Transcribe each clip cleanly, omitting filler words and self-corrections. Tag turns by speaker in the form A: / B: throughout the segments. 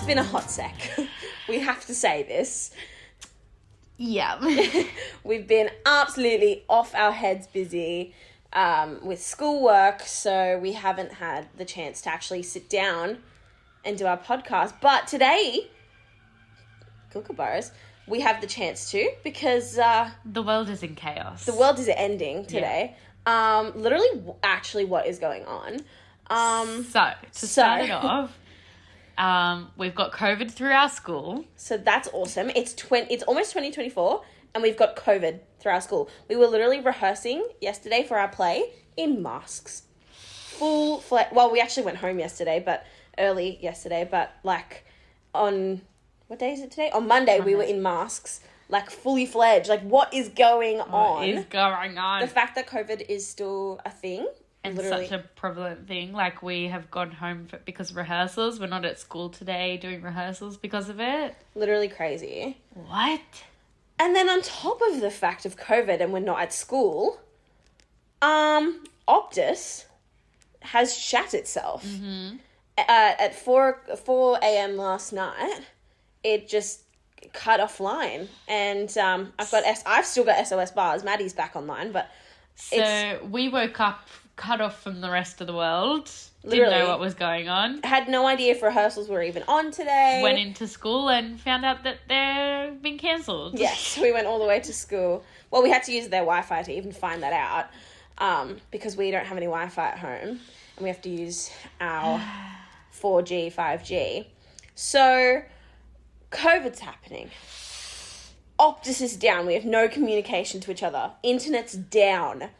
A: been a hot sec. We have to say this.
B: Yeah.
A: We've been absolutely off our heads busy with schoolwork, so we haven't had the chance to actually sit down and do our podcast. But today, kookaburras, we have the chance to, because
B: the world is in chaos.
A: The world is ending today. Yeah. Literally, actually, what is going on?
B: So to start it off, we've got COVID through our school.
A: So that's awesome. It's almost 2024, and we've got COVID through our school. We were literally rehearsing yesterday for our play in masks. Well, we actually went home yesterday, early yesterday, but like on, what day is it today? On Monday, we were in masks, like fully fledged. Like, what is going on?
B: What is going on?
A: The fact that COVID is still a thing.
B: And
A: literally.
B: Such a prevalent thing. Like, we have gone home because of rehearsals. We're not at school today doing rehearsals because of it.
A: Literally crazy.
B: What?
A: And then on top of the fact of COVID and we're not at school, Optus has shat itself.
B: Mm-hmm.
A: At 4 a.m. last night, it just cut offline. And I've still got SOS bars. Maddie's back online, but
B: So we woke up cut off from the rest of the world.
A: Literally.
B: Didn't know what was going on.
A: Had no idea if rehearsals were even on today.
B: Went into school and found out that they've been cancelled.
A: Yes, we went all the way to school. Well, we had to use their Wi-Fi to even find that out, because we don't have any Wi-Fi at home, and we have to use our 4G, 5G. So, COVID's happening. Optus is down. We have no communication to each other. Internet's down.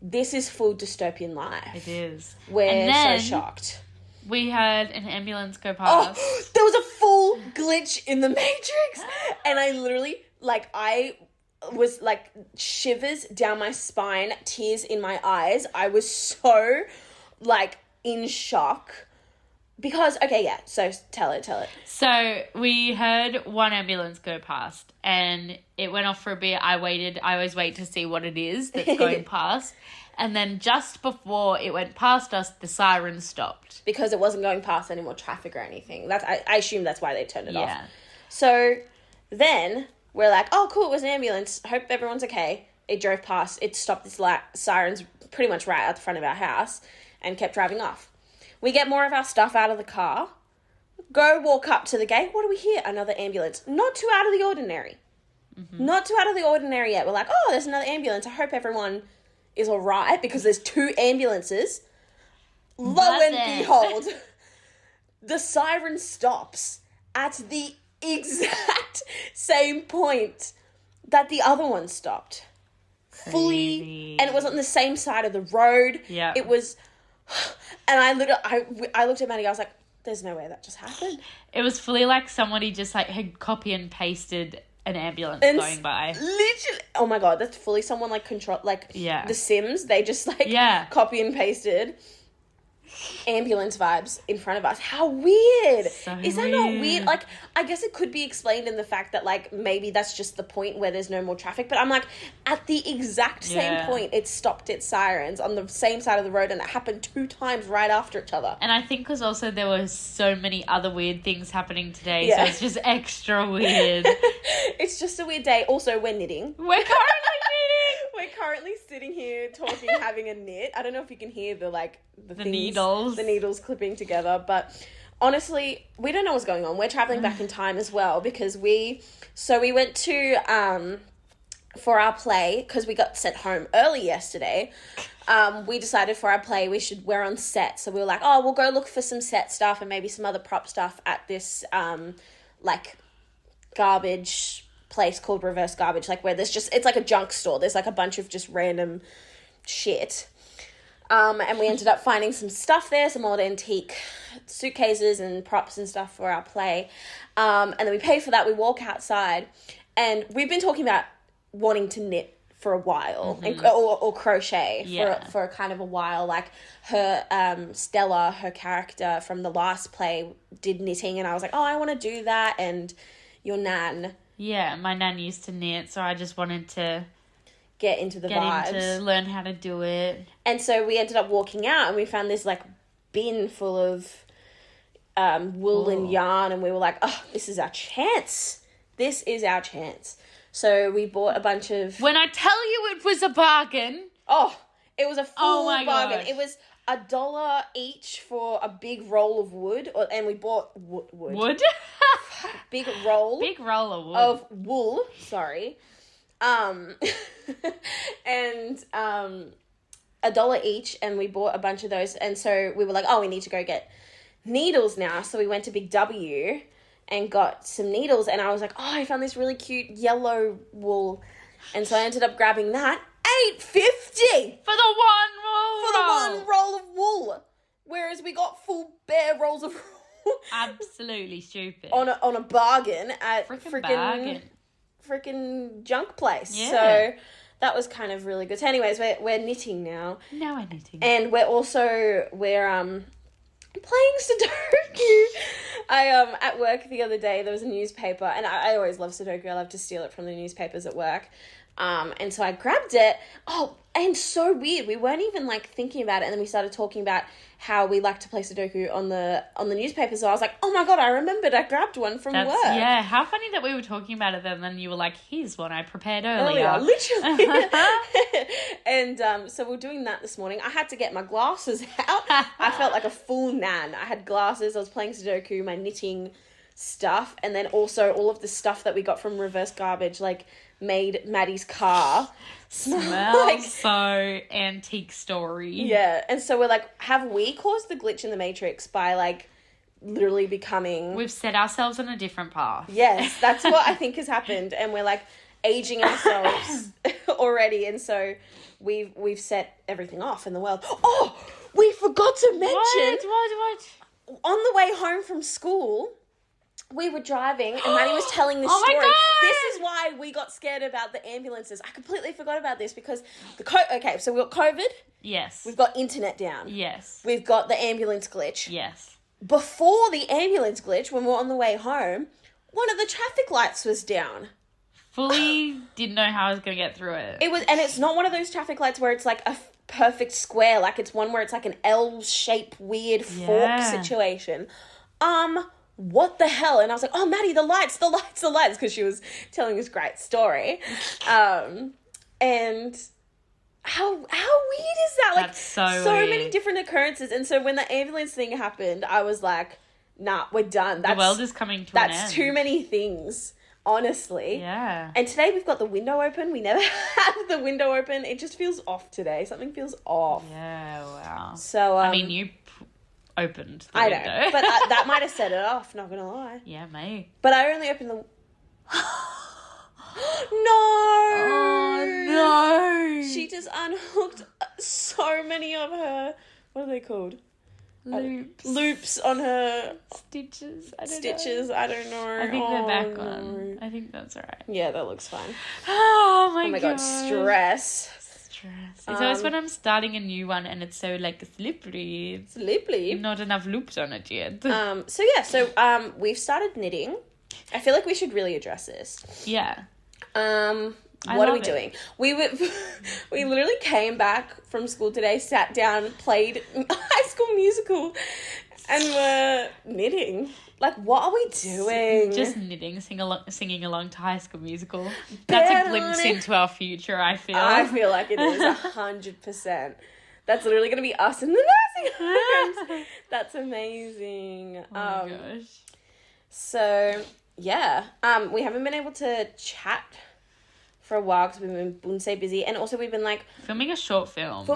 A: This is full dystopian life.
B: It is.
A: We're so shocked.
B: We had an ambulance go past.
A: Oh, there was a full glitch in the Matrix. And I literally, I was, shivers down my spine, tears in my eyes. I was so, in shock. Because, okay, yeah, so tell it.
B: So we heard one ambulance go past and it went off for a bit. I always wait to see what it is that's going past. And then just before it went past us, the siren stopped.
A: Because it wasn't going past any more traffic or anything. I assume that's why they turned it off. So then we're like, oh, cool, it was an ambulance. Hope everyone's okay. It drove past. It stopped its sirens pretty much right at the front of our house and kept driving off. We get more of our stuff out of the car, go walk up to the gate. What do we hear? Another ambulance. Not too out of the ordinary. Mm-hmm. Not too out of the ordinary yet. We're like, oh, there's another ambulance. I hope everyone is all right, because there's 2 ambulances. Lo and behold, the siren stops at the exact same point that the other one stopped.
B: Crazy.
A: Fully, and it was on the same side of the road.
B: Yeah.
A: It was... And I looked at Maddie, I was like, there's no way that just happened.
B: It was fully like somebody just had copy and pasted an ambulance going by.
A: Literally, oh my God, that's fully someone The Sims, they just copy and pasted ambulance vibes in front of us. How weird. Is that not weird? I guess it could be explained in the fact that maybe that's just the point where there's no more traffic, but I'm like, at the exact same point it stopped its sirens on the same side of the road, and it happened 2 times right after each other.
B: And I think because also there were so many other weird things happening today, so it's just extra weird.
A: It's just a weird day. Also, we're knitting.
B: We're currently knitting.
A: We're currently sitting here talking, having a knit. I don't know if you can hear the needles clipping together, but honestly, we don't know what's going on. We're traveling back in time as well, because we went to for our play, because we got sent home early yesterday. We decided for our play we're on set, so we were like, oh, we'll go look for some set stuff and maybe some other prop stuff at this garbage place called Reverse Garbage, where it's like a junk store. There's a bunch of just random shit. And we ended up finding some stuff there, some old antique suitcases and props and stuff for our play. And then we pay for that. We walk outside, and we've been talking about wanting to knit for a while, mm-hmm. or crochet for kind of a while. Her Stella, her character from the last play, did knitting, and I was like, oh, I want to do that. And your nan.
B: Yeah, my nan used to knit, so I just wanted to
A: get into the vibes.
B: Learn how to do it.
A: And so we ended up walking out, and we found this bin full of wool and yarn, and we were like, oh, this is our chance. This is our chance. So we bought a bunch of...
B: When I tell you it was a bargain...
A: Oh, it was a full bargain.
B: Gosh.
A: It was $1 each for a big roll of wood, and we bought wood.
B: Wood?
A: Big roll.
B: Big roll of wood.
A: Of wool, sorry. And $1 each, and we bought a bunch of those, and so we were like, oh, we need to go get needles now. So we went to Big W and got some needles, and I was like, oh, I found this really cute yellow wool, and so I ended up grabbing that. $8.50
B: for the one
A: roll of wool, whereas we got full bare rolls of wool.
B: Absolutely stupid.
A: on a bargain at
B: bargain.
A: Freaking junk place.
B: Yeah.
A: So that was kind of really good. So anyways, we're knitting now.
B: Now we're knitting.
A: And we're playing Sudoku. At work the other day, there was a newspaper, and I always love Sudoku. I love to steal it from the newspapers at work. And so I grabbed it. Oh, and so weird. We weren't even like thinking about it, and then we started talking about how we like to play Sudoku on the newspaper. So I was like, oh my God, I remembered I grabbed one from work.
B: Yeah, how funny that we were talking about it then you were like, here's one I prepared earlier.
A: Literally. And so we're doing that this morning. I had to get my glasses out. I felt like a full nan. I had glasses, I was playing Sudoku, my knitting stuff, and then also all of the stuff that we got from reverse garbage, like made Maddie's car
B: smell like so antique story.
A: Yeah, and so we're like, have we caused the glitch in the Matrix by like literally becoming...
B: We've set ourselves on a different path.
A: Yes, that's what I think has happened, and we're like aging ourselves already, and so we've set everything off in the world. Oh, we forgot to mention...
B: What?
A: On the way home from school... We were driving, and Maddie was telling this story.
B: My God!
A: This is why we got scared about the ambulances. I completely forgot about this because okay, so we've got COVID.
B: Yes.
A: We've got internet down.
B: Yes.
A: We've got the ambulance glitch.
B: Yes.
A: Before the ambulance glitch, when we were on the way home, one of the traffic lights was down.
B: Fully didn't know how I was going to get through it.
A: And it's not one of those traffic lights where it's like a perfect square. Like it's one where it's like an L-shaped weird fork situation. What the hell? And I was like, oh, Maddie, the lights, because she was telling this great story. And how weird is that? Like,
B: that's so weird.
A: Many different occurrences. And so when the ambulance thing happened, I was like, nah, we're done.
B: The world is coming to an end.
A: That's too many things, honestly.
B: Yeah.
A: And today we've got the window open. We never had the window open. It just feels off today. Something feels off.
B: Yeah, wow.
A: So,
B: I mean, you opened the window.
A: I know, but that might have set it off, not gonna lie.
B: Yeah, mate.
A: But I only opened the... No!
B: Oh, no!
A: She just unhooked so many of her... What are they called? Loops on her...
B: Stitches? I
A: don't know.
B: I think they're back on. I think that's all right.
A: Yeah, that looks fine.
B: Oh my
A: God, stress.
B: It's always when I'm starting a new one and it's so like slippery. Not enough loops on it yet.
A: So we've started knitting. I feel like we should really address this.
B: Yeah.
A: What are we doing? We literally came back from school today, sat down, played High School Musical, and we're knitting. Like, what are we doing?
B: Just knitting, singing along to High School Musical. That's a glimpse into our future, I feel.
A: I feel like it is 100%. That's literally going to be us in the nursing homes. That's amazing.
B: Oh my gosh.
A: So, yeah. We haven't been able to chat for a while because we've been so busy. And also we've been like...
B: Filming a short film,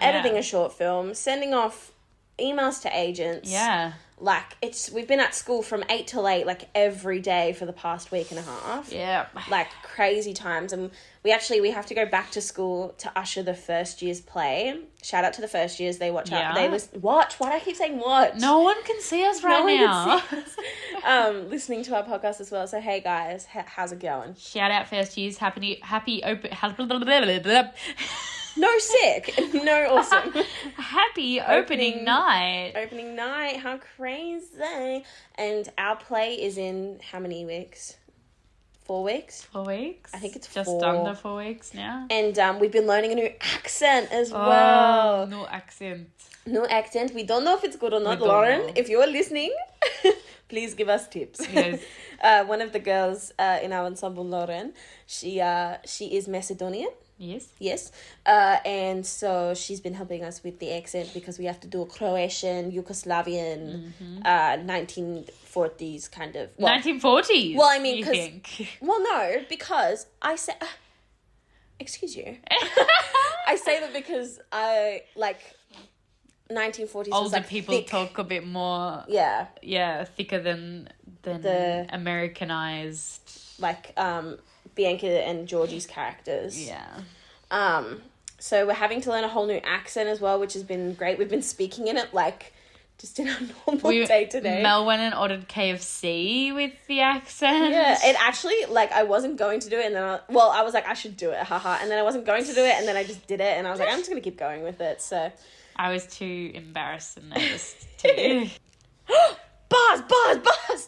A: editing a short film, sending off emails to agents.
B: Yeah.
A: Like, we've been at school from 8 till 8, like, every day for the past week and a half.
B: Yeah.
A: Like, crazy times. And we have to go back to school to usher the first year's play. Shout out to the first years. They watch out. They listen. Watch? Why do I keep saying watch?
B: No one can see us right now.
A: Listening to our podcast as well. So, hey, guys. How's it going?
B: Shout out first years. Happy open...
A: No sick. No awesome.
B: Happy opening night.
A: Opening night. How crazy. And our play is in how many weeks? 4 weeks.
B: 4 weeks?
A: I think it's
B: just
A: 4.
B: under 4 weeks now.
A: And we've been learning a new accent as well.
B: No accent.
A: No accent. We don't know if it's good or not, Lauren. If you're listening, please give us tips.
B: Yes.
A: One of the girls in our ensemble, Lauren, she is Macedonian.
B: Yes.
A: Yes. And so she's been helping us with the accent because we have to do a Croatian, Yugoslavian, 1940s kind of.
B: Well, 1940s?
A: Well, I mean,
B: you think?
A: Well, no, because I say... excuse you. I say that because I, 1940s
B: older
A: was,
B: people
A: thick.
B: talk a bit more...
A: Yeah.
B: Yeah, thicker than
A: the
B: Americanized...
A: Bianca and Georgie's characters.
B: Yeah.
A: So we're having to learn a whole new accent as well, which has been great. We've been speaking in it just in our normal day to day.
B: Mel went and ordered KFC with the accent.
A: Yeah, it actually, I wasn't going to do it, and then I was like, I should do it, haha, and then I wasn't going to do it, and then I just did it, and I was like, I'm just going to keep going with it, so.
B: I was too embarrassed and nervous to...
A: Bars! I've got bars!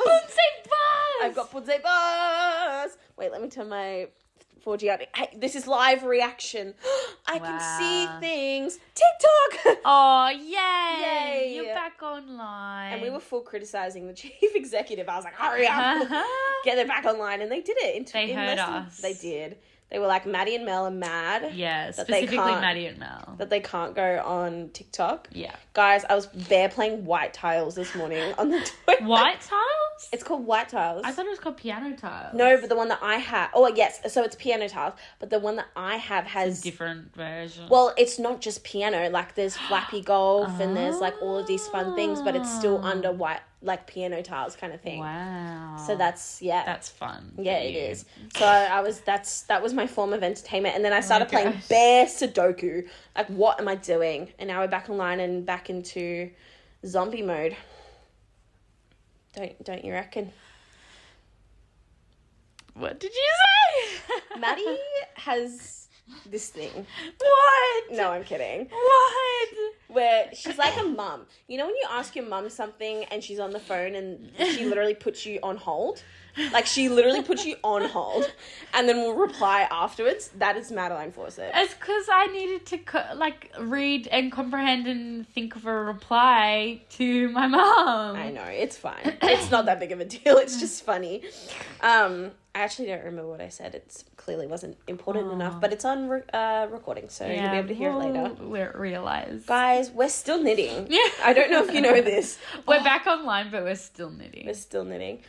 B: Punze bars!
A: I've got punze bars! Wait, let me turn my 4G out. Hey, this is live reaction. I can see things. TikTok!
B: Oh, yay!
A: Yay!
B: You're back online.
A: And we were full criticising the chief executive. I was like, hurry up! Get them back online. And they did it.
B: They heard us.
A: They did. They were like, Maddie and Mel are mad.
B: Yeah, specifically Maddie and Mel.
A: That they can't go on TikTok.
B: Yeah.
A: Guys, I was bare playing white tiles this morning on the toilet.
B: White tiles?
A: It's called white tiles.
B: I thought it was called piano tiles.
A: No, but the one that I have... Oh, yes, so it's piano tiles. But the one that I have has...
B: It's a different version.
A: Well, it's not just piano. There's Flappy Golf and there's, all of these fun things, but it's still under white... piano tiles kind of thing.
B: Wow.
A: So that's
B: fun.
A: Yeah, it is. So that was my form of entertainment. And then I started playing bare Sudoku. What am I doing? And now we're back online and back into zombie mode. Don't you reckon?
B: What did you say?
A: Maddie has this thing.
B: What?
A: No, I'm kidding.
B: What?
A: Where she's like a mum. You know when you ask your mum something and she's on the phone and she literally puts you on hold? She literally puts you on hold and then will reply afterwards. That is Madeline Fawcett.
B: It's because I needed to read and comprehend and think of a reply to my mum.
A: I know, it's fine. It's not that big of a deal. It's just funny. I actually don't remember what I said. It clearly wasn't important enough, but it's on recording, so you'll be able to hear it later.
B: We'll realise.
A: Guys, we're still knitting.
B: Yeah.
A: I don't know if you know this.
B: We're back online, but we're still knitting.
A: We're still knitting.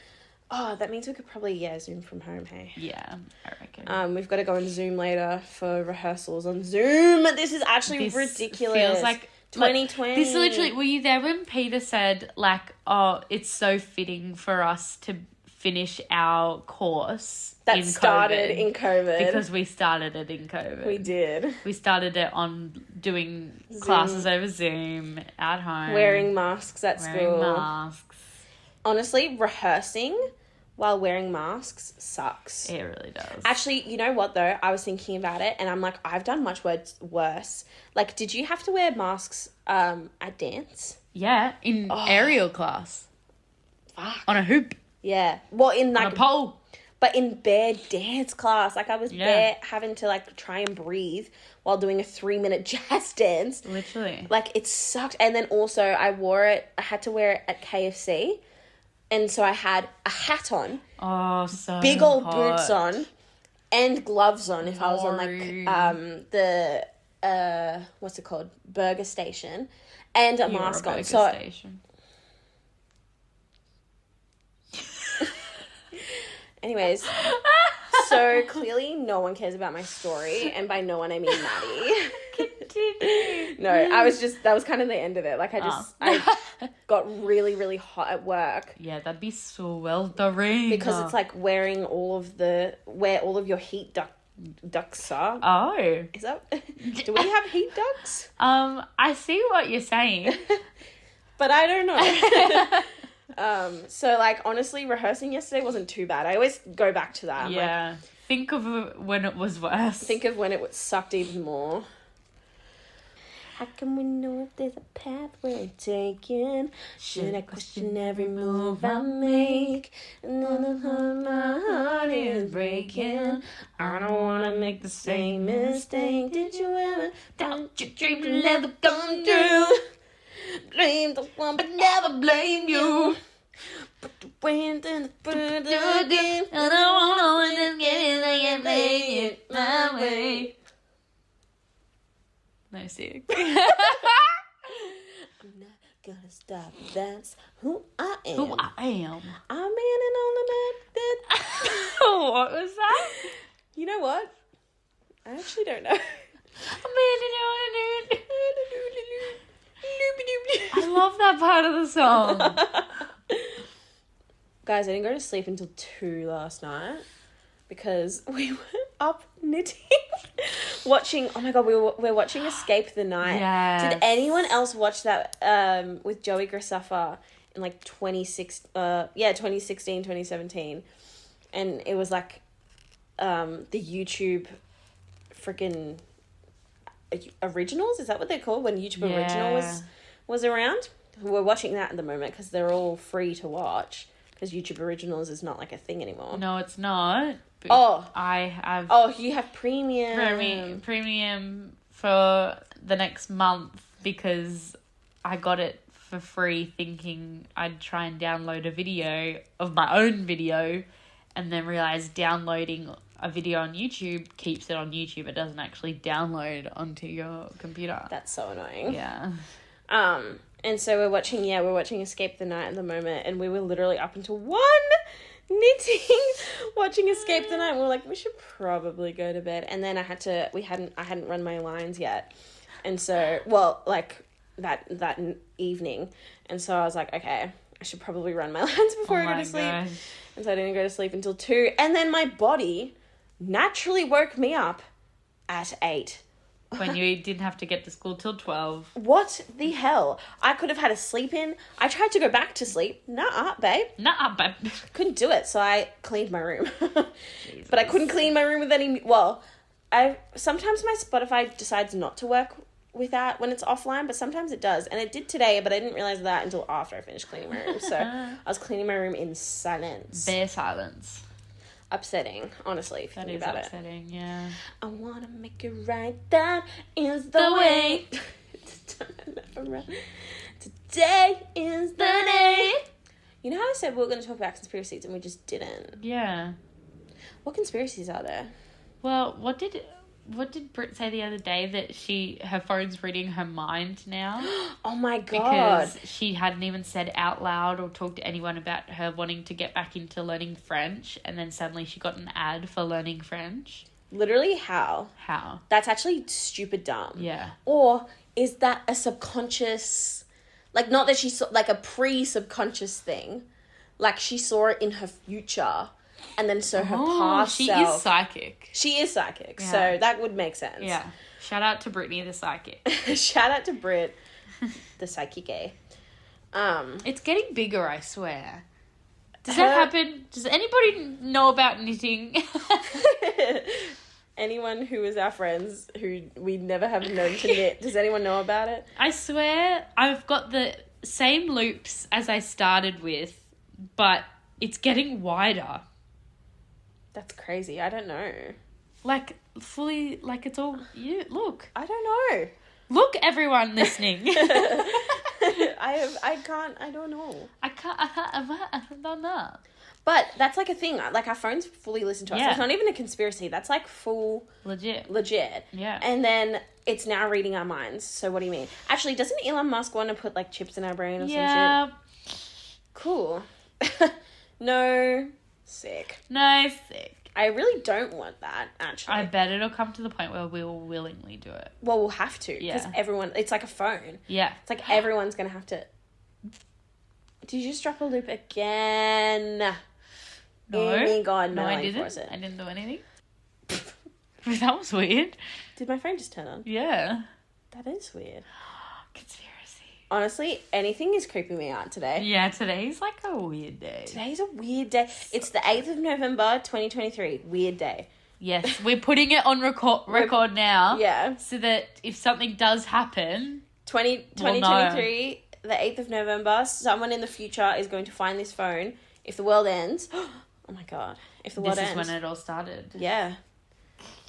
A: Oh, that means we could probably, Zoom from home, hey?
B: Yeah, I reckon.
A: We've got to go on Zoom later for rehearsals on Zoom. This is actually ridiculous.
B: Feels like
A: 2020.
B: This literally, were you there when Peter said, it's so fitting for us to finish our course
A: that started in COVID.
B: Because we started it in COVID.
A: We did.
B: We started it on doing Zoom. Classes over Zoom at home.
A: Wearing masks at school.
B: Wearing masks.
A: Honestly, rehearsing while wearing masks sucks.
B: It really does.
A: Actually, you know what though? I was thinking about it and I'm like, I've done much worse. Did you have to wear masks at dance?
B: Yeah, in aerial class.
A: Fuck.
B: On a hoop.
A: Yeah. Well, on
B: a pole.
A: But in bare dance class, I was bare having to try and breathe while doing a 3-minute jazz dance.
B: Literally.
A: It sucked. And then also I had to wear it at KFC. And so I had a hat on.
B: Oh, so
A: big old
B: hot.
A: boots on. And gloves on if I was on the what's it called? Burger station. And a mask on.
B: Station.
A: Anyways, so clearly no one cares about my story, and by no one I mean Maddie.
B: Continue.
A: No, that was kind of the end of it. I got really, really hot at work.
B: Yeah, that'd be so well done.
A: Because it's where all of your heat ducts are.
B: Oh.
A: Is that, do we have heat ducts?
B: I see what you're saying.
A: But I don't know. So honestly, rehearsing yesterday wasn't too bad. I always go back to that.
B: Yeah. Think of when it was worse.
A: Think of when it sucked even more. How can we know if there's a path we're taking? Should I question every move I make? None of my heart is breaking. I don't wanna make the same mistake. Did you ever doubt your dream will never come true? Blame the one, but never blame you. Put the wind and put it again. I don't wanna get it, I can't make it my way.
B: No, sick.
A: I'm not gonna stop. That's who I am.
B: Who I am.
A: I'm in and on the map.
B: What was that?
A: You know what? I actually don't know.
B: I love that part of the song.
A: Guys, I didn't go to sleep until 2 last night because we were up knitting. Watching, oh my god, we're watching Escape the Night.
B: Yes.
A: Did anyone else watch that with Joey Graceffa in like 2016, 2017? And it was like the YouTube freaking originals, is that what they're called? When YouTube original was around? We're watching that at the moment because they're all free to watch because YouTube originals is not like a thing anymore.
B: No, it's not.
A: Oh,
B: I have.
A: Oh, you have premium.
B: Premium for the next month because I got it for free, thinking I'd try and download a video of my own video, and then realized downloading a video on YouTube keeps it on YouTube. It doesn't actually download onto your computer.
A: That's so annoying.
B: Yeah.
A: And so we're watching Escape the Night at the moment, and we were literally up until 1 knitting, watching Escape the Night. And we were like, we should probably go to bed. And then I hadn't run my lines yet. And so, that evening. And so I was like, okay, I should probably run my lines before I go to sleep.
B: Gosh.
A: And so I didn't go to sleep until 2. And then my body naturally woke me up at 8.
B: When you didn't have to get to school till 12.
A: What the hell? I could have had a sleep in. I tried to go back to sleep. Nuh-uh, babe.
B: Nuh-uh, babe.
A: Couldn't do it, so I cleaned my room. But I couldn't clean my room with any... Well, sometimes my Spotify decides not to work without when it's offline, but sometimes it does. And it did today, but I didn't realize that until after I finished cleaning my room. So I was cleaning my room in silence.
B: Bare silence.
A: Upsetting, honestly, if you think about it.
B: That is upsetting, yeah.
A: I want to make it right, that is the way. Today is the day. You know how I said we were going to talk about conspiracies and we just didn't?
B: Yeah.
A: What conspiracies are there?
B: Well, what did Britt say the other day, that her phone's reading her mind now?
A: Oh my god.
B: Because she hadn't even said out loud or talked to anyone about her wanting to get back into learning French, and then suddenly she got an ad for learning French.
A: Literally, how?
B: How?
A: That's actually stupid dumb.
B: Yeah.
A: Or is that a subconscious, like, not that she saw, like a pre-subconscious thing, like she saw it in her future. And then so her past
B: she
A: self...
B: is psychic.
A: She is psychic,
B: Yeah.
A: so that would make sense.
B: Yeah. Shout out to Brittany the psychic.
A: Shout out to Brit, the psychic.
B: It's getting bigger, I swear. Does that happen? Does anybody know about knitting?
A: Anyone who is our friends who we never have known to knit, does anyone know about it?
B: I swear I've got the same loops as I started with, but it's getting wider.
A: That's crazy. I don't know.
B: Like, fully, like, it's all... Look.
A: I don't know.
B: Look, everyone listening.
A: I don't know.
B: I don't know.
A: But that's like a thing. Like, our phones fully listen to us.
B: Yeah.
A: It's not even a conspiracy. That's like full...
B: Legit.
A: Yeah. And then it's now reading our minds. So what do you mean? Actually, doesn't Elon Musk want to put, like, chips in our brain or some shit? Cool. No. Sick.
B: No, sick.
A: I really don't want that, actually.
B: I bet it'll come to the point where we will willingly do it.
A: Well, we'll have to. Because everyone... It's like a phone.
B: Yeah.
A: It's like everyone's going to have to... Did you just drop a loop again?
B: No.
A: Oh my god,
B: no, I didn't. I didn't do anything. That was weird.
A: Did my phone just turn on?
B: Yeah.
A: That is weird.
B: Conspiracy.
A: Honestly, anything is creeping me out today.
B: Yeah, today's like a weird day.
A: Today's a weird day. It's the 8th of November, 2023. Weird day.
B: Yes, we're putting it on record now.
A: Yeah.
B: So that if something does happen...
A: 2023, the 8th of November, someone in the future is going to find this phone. If the world ends... Oh my God. If the world ends...
B: This is when it all started.
A: Yeah.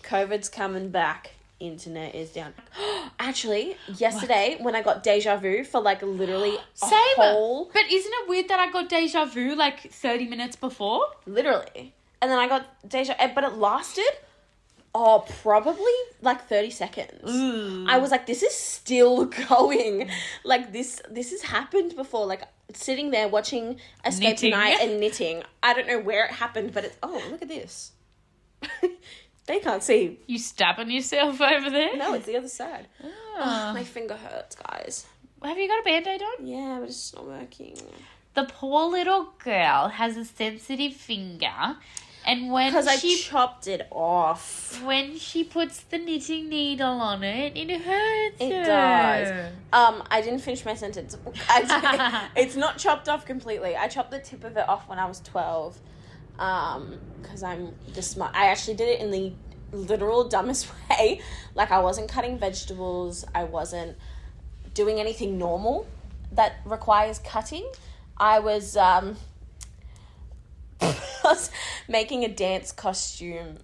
A: COVID's coming back. Internet is down. Actually, yesterday when I got deja vu for like literally
B: Same.
A: whole...
B: But isn't it weird that I got deja vu like 30 minutes before?
A: Literally. And then I got deja... But it lasted... Oh, probably like 30 seconds.
B: Ooh.
A: I was like, this is still going. Like, this has happened before. Like, sitting there watching Escape Tonight and knitting. I don't know where it happened, but it's... Oh, look at this. They can't see.
B: You stabbing yourself over there?
A: No, it's the other side. Oh, my finger hurts, guys.
B: Have you got a Band-Aid on?
A: Yeah, but it's not working.
B: The poor little girl has a sensitive finger... And
A: because I chopped it off.
B: When she puts the knitting needle on it, it hurts.
A: It does. I didn't finish my sentence. It's not chopped off completely. I chopped the tip of it off when I was 12. Because I'm this smart. I actually did it in the literal dumbest way. Like, I wasn't cutting vegetables. I wasn't doing anything normal that requires cutting. I was making a dance costume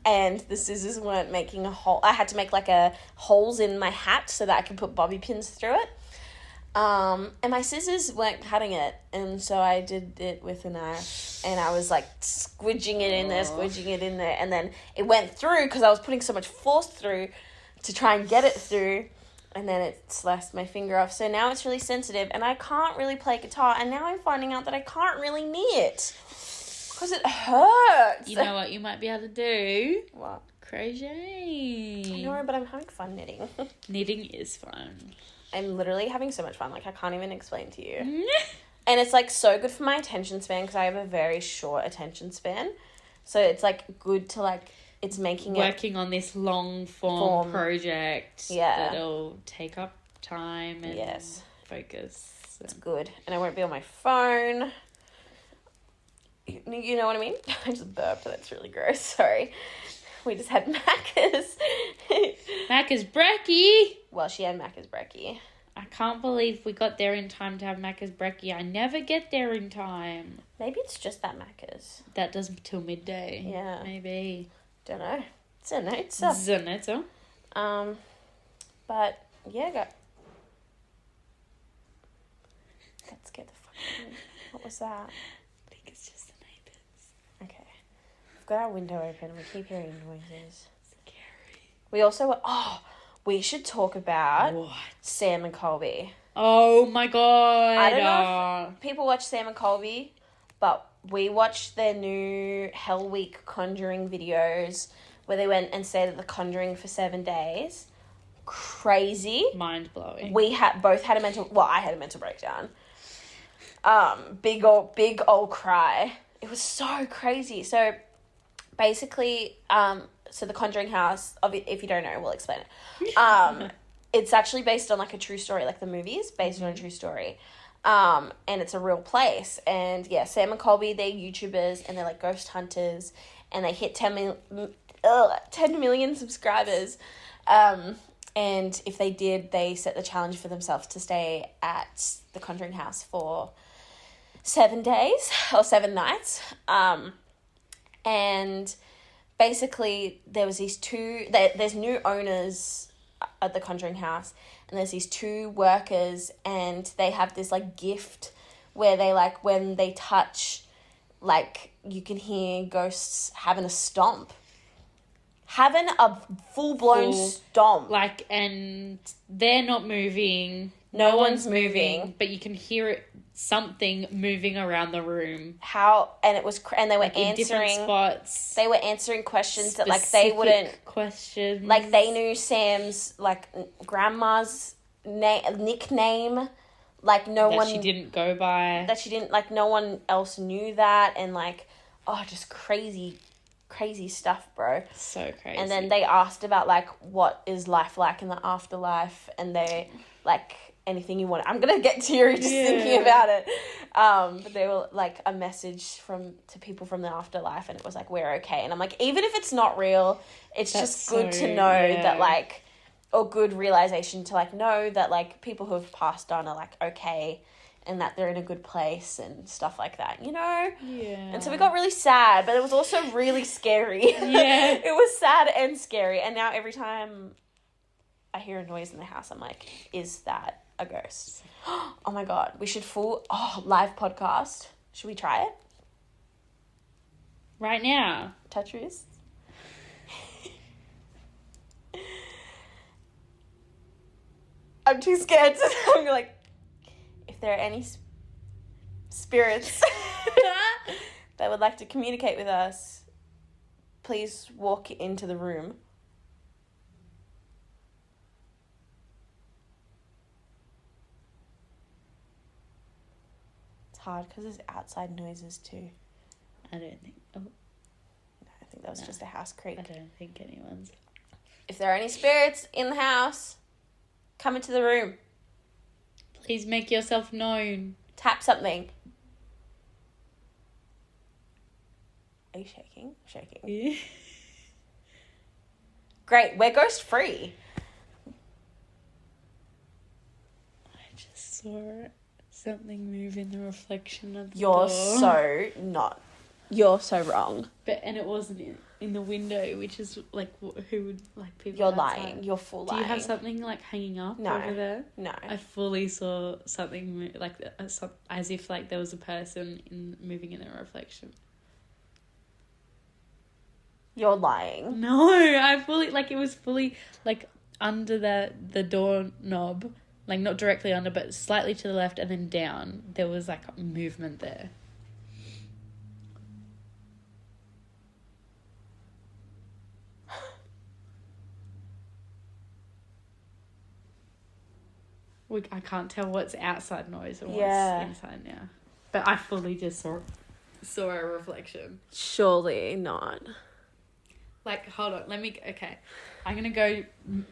A: and the scissors weren't making a hole. I had to make like holes in my hat so that I could put bobby pins through it. And my scissors weren't cutting it, and so I did it with a knife, and I was like squidging it in there, and then it went through because I was putting so much force through to try and get it through, and then it sliced my finger off. So now it's really sensitive, and I can't really play guitar, and now I'm finding out that I can't really knit. Because it hurts.
B: You know what you might be able to do?
A: What?
B: Crochet.
A: I know, but I'm having fun knitting.
B: Knitting is fun.
A: I'm literally having so much fun. Like, I can't even explain to you. And it's, like, so good for my attention span because I have a very short attention span. So it's, like, good to, like, it's making
B: working on this long form project.
A: Yeah.
B: That'll take up time and focus.
A: It's good. And I won't be on my phone. You know what I mean? I just burped. That's really gross. Sorry. We just had Macca's.
B: Macca's brekkie.
A: Well, she had Macca's brekkie.
B: I can't believe we got there in time to have Macca's brekkie. I never get there in time.
A: Maybe it's just that Macca's.
B: That does till midday.
A: Yeah.
B: Maybe.
A: Don't know.
B: Zanetza.
A: But, yeah, let's get the fuck in. What was that?
B: I think it's just the neighbours.
A: Okay. We've got our window open. We keep hearing noises.
B: Scary.
A: We also... we should talk about...
B: What?
A: Sam and Colby.
B: Oh, my God.
A: I don't know if people watch Sam and Colby, but we watched their new Hell Week Conjuring videos where they went and stayed at the Conjuring for 7 days. Crazy.
B: Mind-blowing.
A: We both had a mental... Well, I had a mental breakdown. Big old cry. It was so crazy. So, basically, so the Conjuring house, if you don't know, we'll explain it. It's actually based on, like, a true story. Like, the movie is based on a true story. And it's a real place. And, yeah, Sam and Colby, they're YouTubers, and they're, like, ghost hunters. And they hit 10 million subscribers. And if they did, they set the challenge for themselves to stay at the Conjuring house for 7 days or 7 nights. And basically there was there's new owners at the Conjuring house, and there's these 2 workers, and they have this, like, gift where they, like, when they touch, like, you can hear ghosts having a stomp. Having a full-blown stomp.
B: Like, and they're not moving.
A: No one's moving.
B: But you can hear something moving around the room.
A: And they were answering...
B: in different spots.
A: They were answering questions that, like, they wouldn't...
B: questions.
A: Like, they knew Sam's, like, grandma's nickname. Like,
B: that she didn't go by.
A: That she didn't... Like, no one else knew that. And, like, just crazy stuff, bro.
B: So crazy.
A: And then they asked about, like, what is life like in the afterlife, and they, like, anything you want. I'm gonna get teary just thinking about it. But they were like a message to people from the afterlife, and it was like, we're okay. And I'm like, even if it's not real, it's just good to know that like, or good realization to like know that like people who have passed on are like okay, and that they're in a good place and stuff like that, you know?
B: Yeah.
A: And so we got really sad, but it was also really scary.
B: Yeah.
A: It was sad and scary. And now every time I hear a noise in the house, I'm like, is that a ghost? Oh my God. We should live podcast. Should we try it?
B: Right now.
A: Touch wrists? I'm too scared to I'm like, if there are any spirits that would like to communicate with us, please walk into the room. It's hard because there's outside noises too.
B: I don't think... Oh.
A: No, I think that was just a house creak.
B: I don't think anyone's...
A: If there are any spirits in the house, come into the room.
B: Please make yourself known.
A: Tap something. Are you shaking? Shaking.
B: Yeah.
A: Great, we're ghost free.
B: I just saw something move in the reflection of the
A: You're
B: door.
A: You're so wrong.
B: And it wasn't in the window, which is like who would like people.
A: You're
B: outside.
A: lying. You're full
B: Do
A: lying.
B: you have something like hanging up
A: No.
B: over there?
A: No.
B: I fully saw something like as if like there was a person moving in the reflection.
A: You're lying.
B: No, I fully like it was fully like under the doorknob, like not directly under, but slightly to the left and then down. There was like movement there. I can't tell what's outside noise and what's inside now. But I fully just saw a reflection.
A: Surely not.
B: Like, hold on, okay. I'm going to go,
A: I'm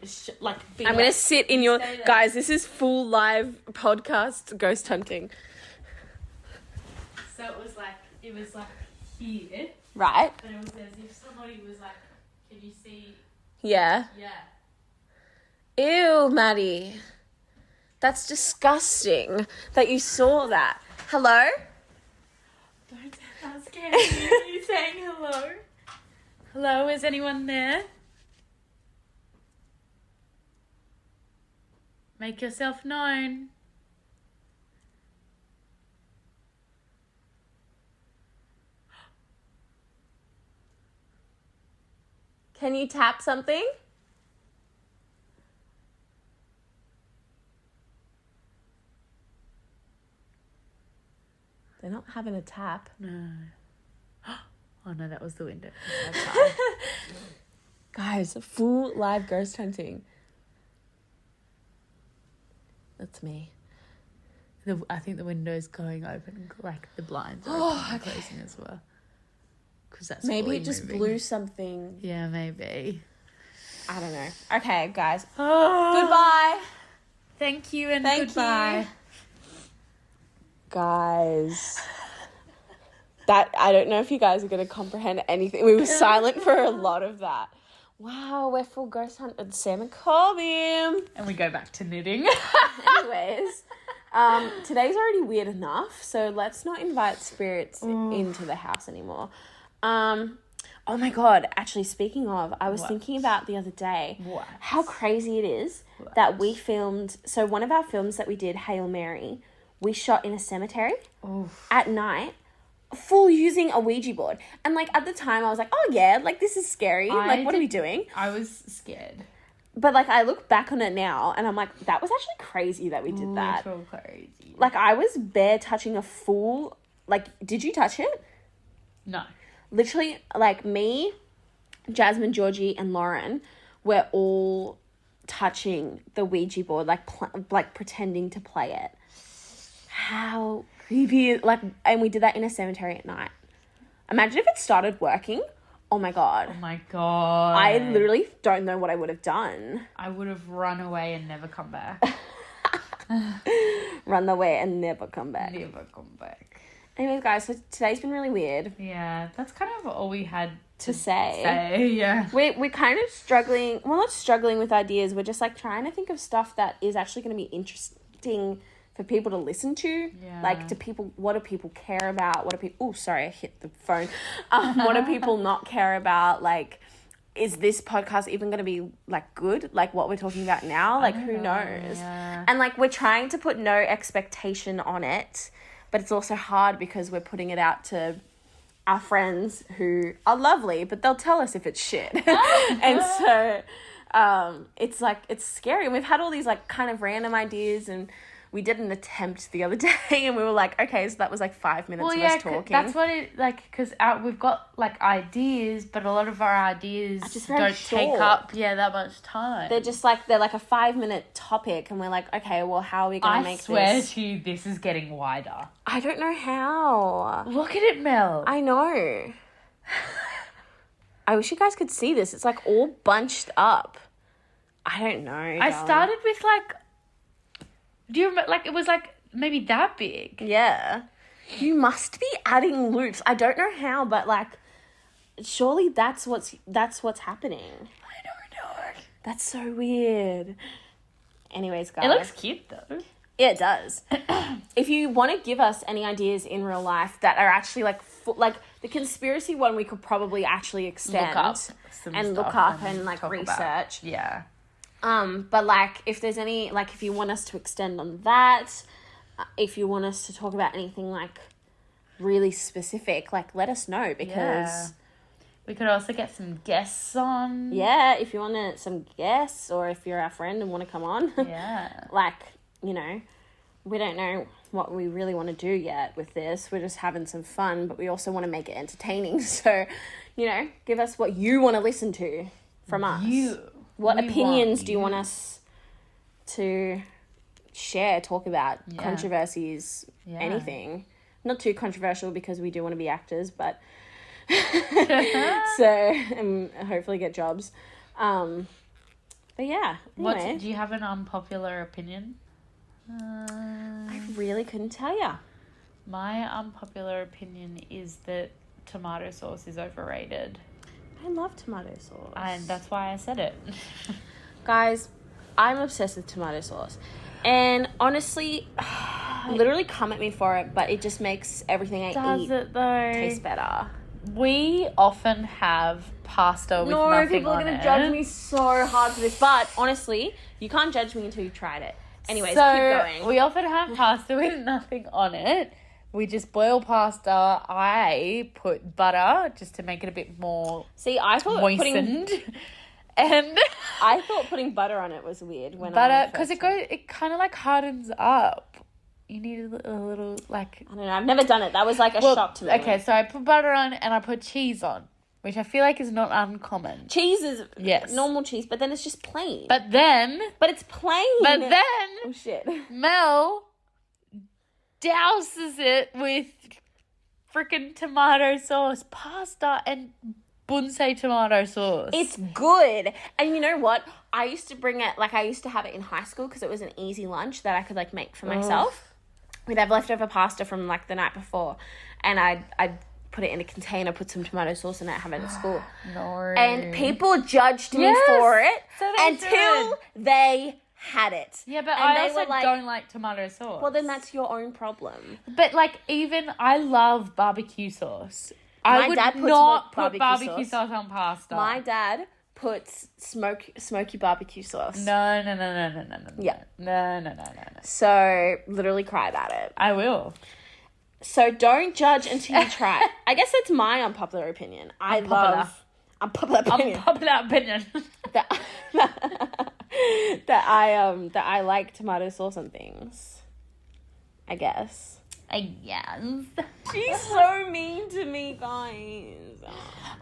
A: going to sit in your... Guys, this is full live podcast ghost hunting.
B: So it was like here.
A: Right.
B: But it was as if somebody was like, can you see?
A: Yeah.
B: Yeah.
A: Ew, Maddie. That's disgusting that you saw that. Hello?
B: Don't say that scared me. You saying hello? Hello, is anyone there? Make yourself known.
A: Can you tap something? They're not having a tap.
B: No. Oh no, that was the window.
A: Guys, full live ghost hunting. That's me.
B: I think the window's going open, like the blinds are closing as well. Because that's
A: maybe it just blew something.
B: Yeah, maybe.
A: I don't know. Okay, guys. Goodbye.
B: Thank you and
A: Thank
B: goodbye.
A: you. Guys. That, I don't know if you guys are going to comprehend anything. We were silent for a lot of that. Wow, we're full ghost hunt with Sam and Colby.
B: And we go back to knitting.
A: Anyways, today's already weird enough, so let's not invite spirits into the house anymore. Oh my God, actually, speaking of, I was thinking about the other day how crazy it is that we filmed, so one of our films that we did, Hail Mary, we shot in a cemetery at night, full using a Ouija board. And like at the time I was like, oh yeah, like this is scary. Like what are we doing?
B: I was scared.
A: But like I look back on it now and I'm like, that was actually crazy that we did that.
B: Little crazy.
A: Like I was bare touching a full, like, did you touch it?
B: No.
A: Literally, like me, Jasmine, Georgie and Lauren were all touching the Ouija board, like pretending to play it. How creepy, like, and we did that in a cemetery at night. Imagine if it started working. Oh my God.
B: Oh my God.
A: I literally don't know what I would have done.
B: I would have run away and never come back.
A: run away and never come back.
B: Never come back.
A: Anyways, guys, so today's been really weird.
B: Yeah, that's kind of all we had
A: to say.
B: Yeah.
A: We're kind of struggling. Well, not struggling with ideas. We're just like trying to think of stuff that is actually going to be interesting for people to listen to.
B: Yeah.
A: Like, what do people care about? What do people... Oh, sorry, I hit the phone. What do people not care about? Like, is this podcast even going to be, like, good? Like, what we're talking about now? Like, who knows?
B: Yeah.
A: And, like, we're trying to put no expectation on it, but it's also hard because we're putting it out to our friends who are lovely, but they'll tell us if it's shit. And so it's, like, it's scary. And we've had all these, like, kind of random ideas, and we did an attempt the other day, and we were like, okay, so that was like 5 minutes of us talking.
B: That's what it, like, because we've got, like, ideas, but a lot of our ideas don't take up, that much time.
A: They're like a 5-minute topic, and we're like, okay, well, how are we going to make this?
B: I swear to you, this is getting wider.
A: I don't know how.
B: Look at it, Mel.
A: I know. I wish you guys could see this. It's, like, all bunched up. I don't know.
B: I started with, like... Do you remember, like, it was, like, maybe that big?
A: Yeah. You must be adding loops. I don't know how, but, like, surely that's what's happening.
B: I don't know.
A: That's so weird. Anyways, guys.
B: It looks cute, though.
A: Yeah, it does. If you want to give us any ideas in real life that are actually, like, the conspiracy one we could probably actually extend. Look up and like, research.
B: Yeah.
A: But, like, if there's any, like, if you want us to extend on that, if you want us to talk about anything, like, really specific, like, let us know, because...
B: Yeah. We could also get some guests on.
A: Yeah, if you want some guests, or if you're our friend and want to come on.
B: Yeah.
A: Like, you know, we don't know what we really want to do yet with this. We're just having some fun, but we also want to make it entertaining. So, you know, give us what you want to listen to from us. What opinions do you want us to share, talk about, controversies, anything? Not too controversial, because we do want to be actors, but so, and hopefully get jobs. But yeah, anyway.
B: Do you have an unpopular opinion?
A: I really couldn't tell you.
B: My unpopular opinion is that tomato sauce is overrated.
A: I love tomato sauce.
B: And that's why I said it.
A: Guys, I'm obsessed with tomato sauce. And honestly, literally come at me for it, but it just makes everything I eat taste better.
B: We often have pasta with nothing on it.
A: No, people are going to judge me so hard for this. But honestly, you can't judge me until you've tried it. Anyways, keep going.
B: We often have pasta with nothing on it. We just boil pasta. I put butter just to make it a bit more moistened. And
A: I thought putting butter on it was weird when
B: butter, because it kind of like hardens up. You need a little, like...
A: I don't know. I've never done it. That was like a shock to me.
B: Okay, so I put butter on and I put cheese on, which I feel like is not uncommon.
A: Cheese is normal cheese, but then it's just plain.
B: But it's
A: plain.
B: But then...
A: Oh, shit.
B: Mel douses it with freaking tomato sauce, pasta, and bonsai tomato sauce.
A: It's good. And you know what? I used to bring it, like, I used to have it in high school because it was an easy lunch that I could, like, make for myself. We'd have leftover pasta from, like, the night before, and I'd put it in a container, put some tomato sauce in it, have it at school.
B: No.
A: And people judged me for it until they had it.
B: Yeah, but I also don't like tomato sauce.
A: Well, then that's your own problem.
B: But, like, even I love barbecue sauce. I would not put barbecue sauce on pasta.
A: My dad puts smoky barbecue sauce.
B: No.
A: Yeah.
B: No.
A: So, literally cry about it.
B: I will.
A: So, don't judge until you try it. I guess that's my unpopular opinion. Unpopular opinion. that I like tomato sauce on things. I guess. She's so mean to me, guys.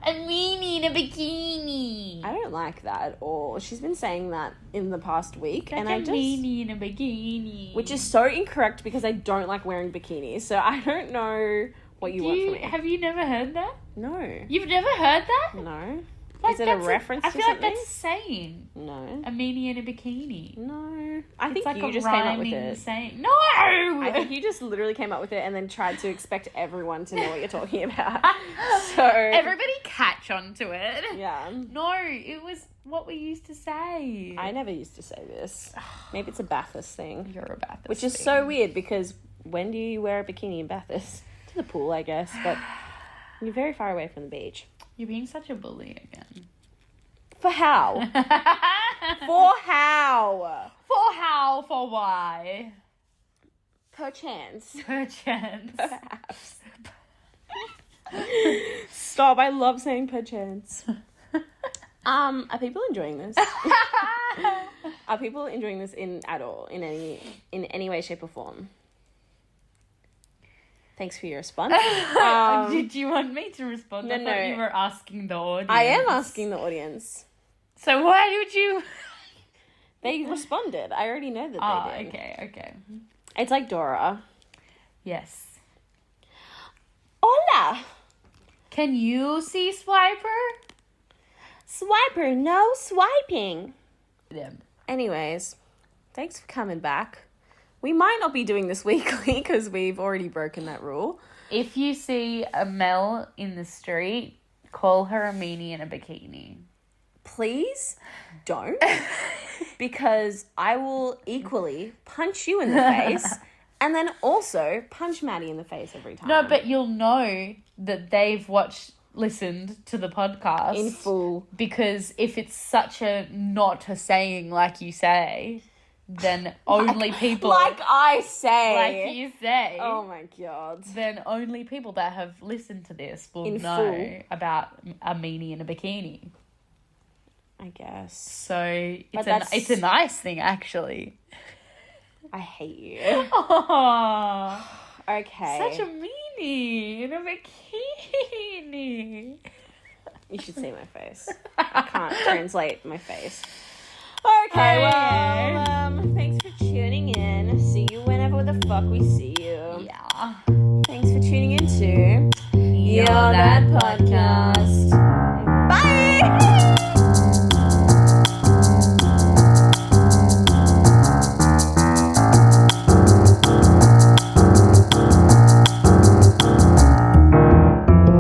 B: A meanie in a bikini.
A: I don't like that at all. She's been saying that in the past week,
B: like a meanie in a bikini,
A: which is so incorrect because I don't like wearing bikinis. So I don't know what you want from me.
B: Have you never heard that?
A: No.
B: You've never heard that?
A: No. Is it a reference to something?
B: I feel like that's a saying.
A: No.
B: A meanie in a bikini.
A: No. I think
B: like
A: you just came up with it.
B: Saying. No!
A: I think you just literally came up with it and then tried to expect everyone to know what you're talking about. So
B: everybody catch on to it.
A: Yeah.
B: No, it was what we used to say.
A: I never used to say this. Maybe it's a Bathurst thing.
B: You're a Bathurst
A: Which is so weird because when do you wear a bikini in Bathurst? To the pool, I guess, but you're very far away from the beach.
B: You're being such a bully again.
A: For how? For how?
B: For how? For why?
A: Perchance.
B: Perchance.
A: Perhaps. Stop, I love saying perchance. Are people enjoying this? Are people enjoying this at all in any way, shape or form? Thanks for your response.
B: Did you want me to respond?
A: No,
B: I thought you were asking the audience.
A: I am asking the audience.
B: So why would you...
A: They responded. I already know that they did.
B: Okay.
A: It's like Dora.
B: Yes.
A: Hola!
B: Can you see Swiper?
A: Swiper, no swiping.
B: Yeah.
A: Anyways, thanks for coming back. We might not be doing this weekly because we've already broken that rule.
B: If you see a Mel in the street, call her a meanie in a bikini.
A: Please don't. Because I will equally punch you in the face and then also punch Maddie in the face every time.
B: No, but you'll know that they've listened to the podcast.
A: In full.
B: Because if it's such a not a saying like you say... then only people...
A: Like I say.
B: Like you say.
A: Oh my God.
B: Then only people that have listened to this will
A: In
B: know
A: full.
B: about a meanie in a bikini.
A: I guess.
B: So it's a nice thing, actually.
A: I hate you.
B: Oh,
A: Okay.
B: such a meanie in a bikini.
A: You should see my face. I can't translate my face. Okay, well, thanks for tuning in. See you whenever the fuck we see you.
B: Yeah.
A: Thanks for tuning in to
B: You're That Podcast.